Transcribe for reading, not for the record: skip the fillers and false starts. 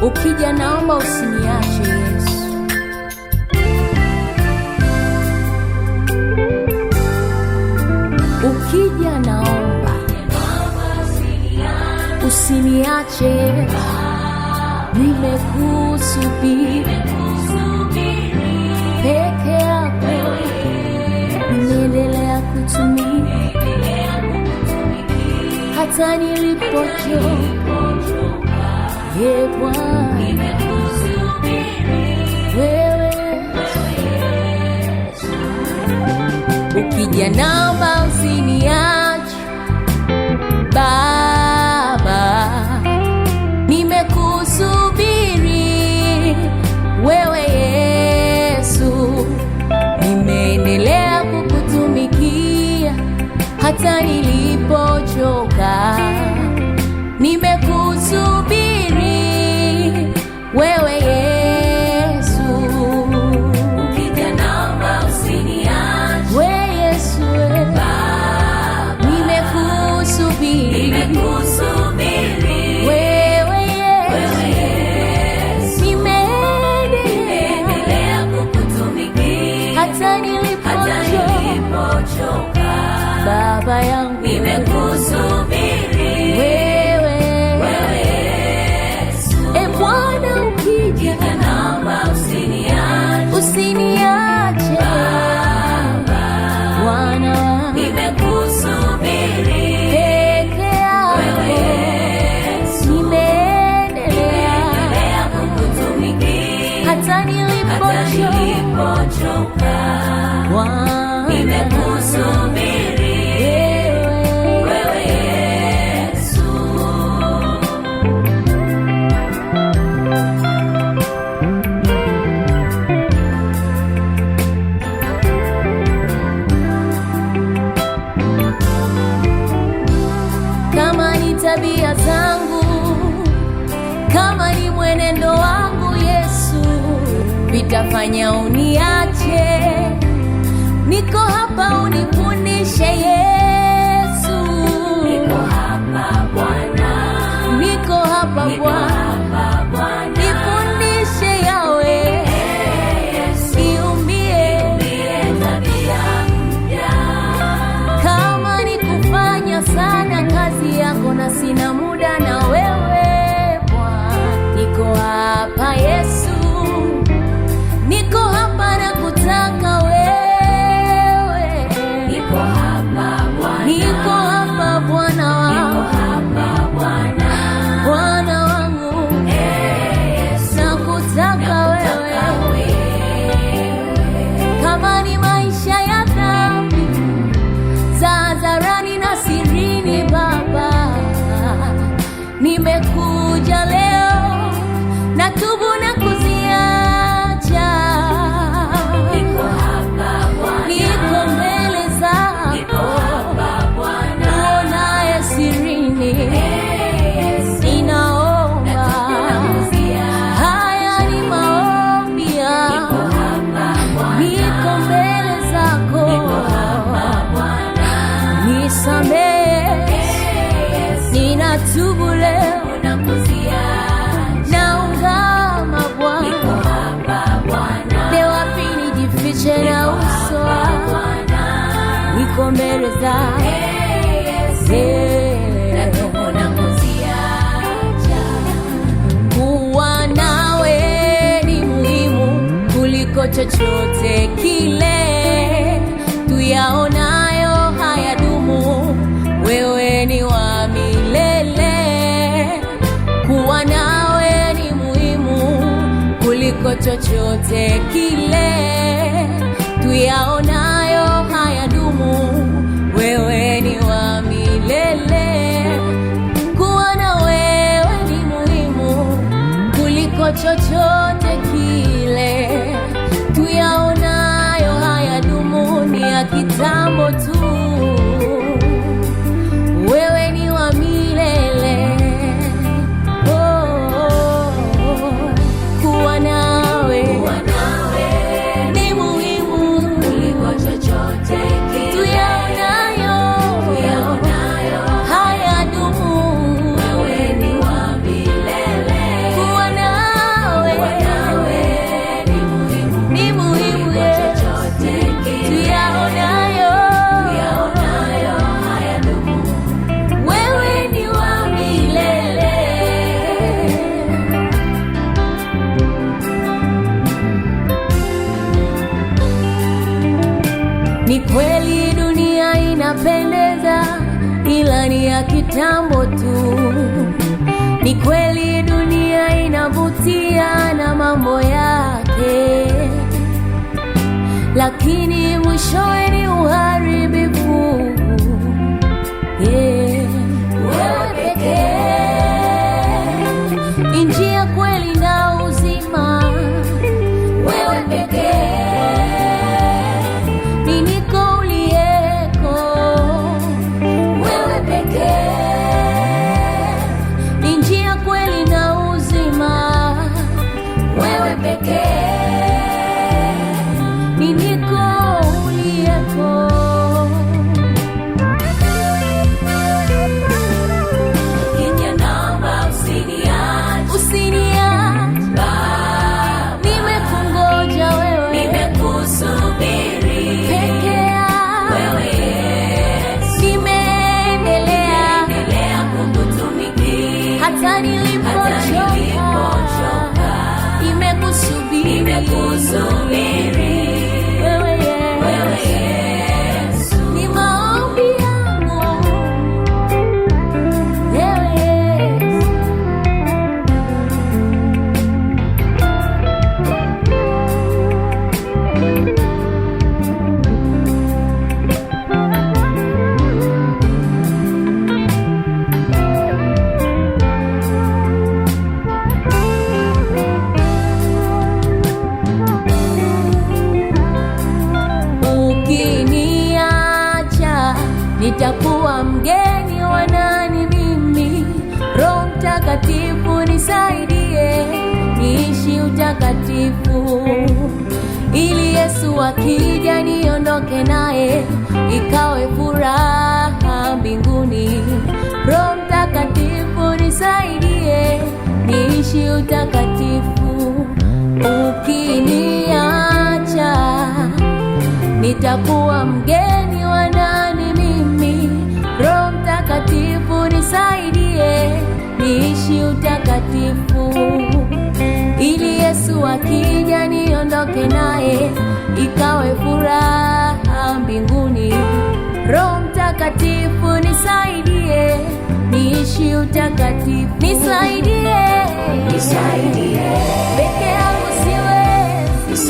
Ukija naomba usiniache Yesu. Ukija naomba usiniache, nimekusubiri peke yako, nimeendelea kutumika hata nilipochoka. Ye Bwana, wewe ukija naomba usiniache Baba, nimekusubiri wewe Yesu, nimeendelea kukutumikia hata nilipochoka. Nimekusubiri wewe Yesu, ukija naomba usiniache wewe Yesu, nimekusubiri wewe Yesu, nimeendelea kukutumikia hata nilipochoka. Baba yangu, nimekusubiri wewe Yesu. E Bwana, ukija naomba usiniache Bwana, nimekusubiri peke yako, nimeendelea kukutumikia hata nilipochoka. Bwana, nimekusubiri wewe Yesu. Kama ni tabia zangu, kama ni mwenendo wangu Yesu, vitafanya uniache. Niko hapa unifundishe Yesu, niko hapa Bwana, niko hapa Bwana, nifundishe yawe niumbie tabia mpya. Kama ni kufanya sana kazi yako na sina muda na wewe Bwana, niko hapa Yesu, niko hapa na kutaka wewe. Niko hapa Bwana wangu, Bwana wangu, nakutaka wewe. Kama ni maisha ya dhambi za hadharani na sirini Baba, nimekuja leo natubu na kuziacha. Niko mbele zako, uonaye sirini, ninaomba. Haya ni maombi yangu, niko mbele zako, nisamehe, ninatubu leo, naungama Bwana, leo wapi nijifiche na uso wako, niko mbele zako. Kuwa nawe ni muhimu kuliko chochote kile tuyaonayo hayadumu. Wewe ni wa milele. Kuwa nawe ni muhimu kuliko chochote kile tuyaonayo hayadumu. Wewe ni wa milele. Kuwa na wewe ni muhimu kuliko chochote kile tuyaonayo hayadumu, ni ya kitambo tu. Wewe ni wa milele. Kuwa nawe ni muhimu kuliko ya kitambo tu. Ni kweli dunia inavutia na mambo yake, lakini mwishowe ni uharibifu. Wewe pekee ni njia, kweli na uzima. Wewe pekee ni niko uliyeko. Wewe pekee ni njia, kweli na uzima. Wewe pekee ni niko uliyeko. Hata nilipochoka, nimekusubiri wewe Yesu. Ni maombi yangu wewe Yesu. Ukiniacha nitakuwa mgeni wa nani mimi? Roho Mtakatifu nisaidie niishi utakatifu, ili Yesu akija niondoke naye ikawe furaha mbinguni. Roho Mtakatifu nisaidie niishi utakatifu. Ukiniacha nitakuwa mgeni wa nani mimi? Roho Mtakatifu nisaidie niishi utakatifu, ili Yesu akija niondoke naye ikawe furaha mbinguni. Roho Mtakatifu nisaidie niishi utakatifu. Nisaidie, peke yangu siwezi.